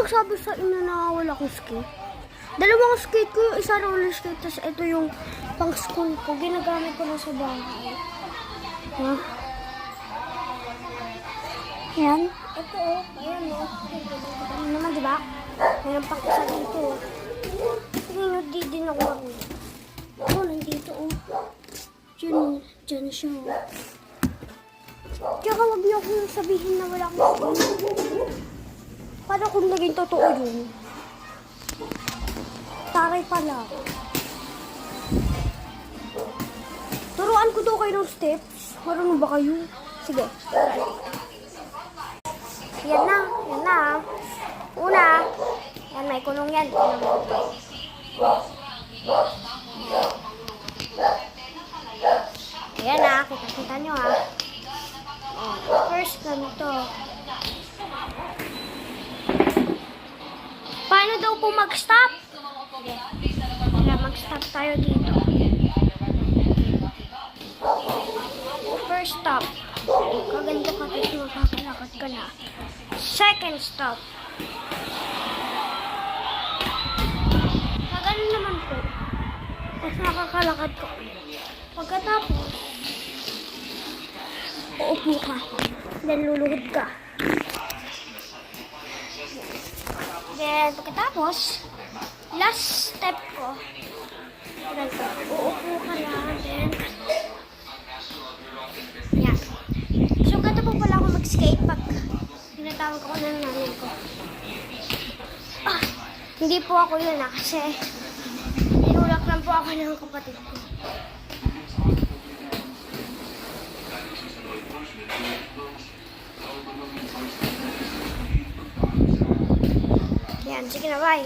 nagsabi sa inyo na wala akong skate? Dalawang skate ko, yung isa roller skate, tapos ito yung pang school ko. Ginagamit ko na sa bahay. Ha? Yan. Ito oh. Ayan oh. Ano naman, diba? Mayroon pang isa dito. Tingnan nyo, di din ako marunong. Oh, nandito oh. Diyan siya oh. Tsaka wag niyo akong sabihin na wala akong skate. Paano kung naging totoo yun? Taray pala. Turuan ko daw kayo ng steps. Marunong ba kayo? Sige. Yan na. Yan na. Una. Yan, may kulong yan. Ayan na. Kita nyo ha. First, ganito. Paano daw po mag-stop? Kaya mag-stop tayo dito. First stop. Kaganda ka kasi makakalakad ka na. Second stop. Kagano naman po. Tapos makakalakad ka. Pagkatapos, uupo ka. Then luluhod ka. Then pagkatapos, last step ko, ganito, uupo ka na, then, yan. So, ganito po pala ako mag-skate pag tinatawag ako ng nanay ko. Hindi po ako yun kasi tinulak lang po ako ng kapatid ko. Yan, sige na, bye.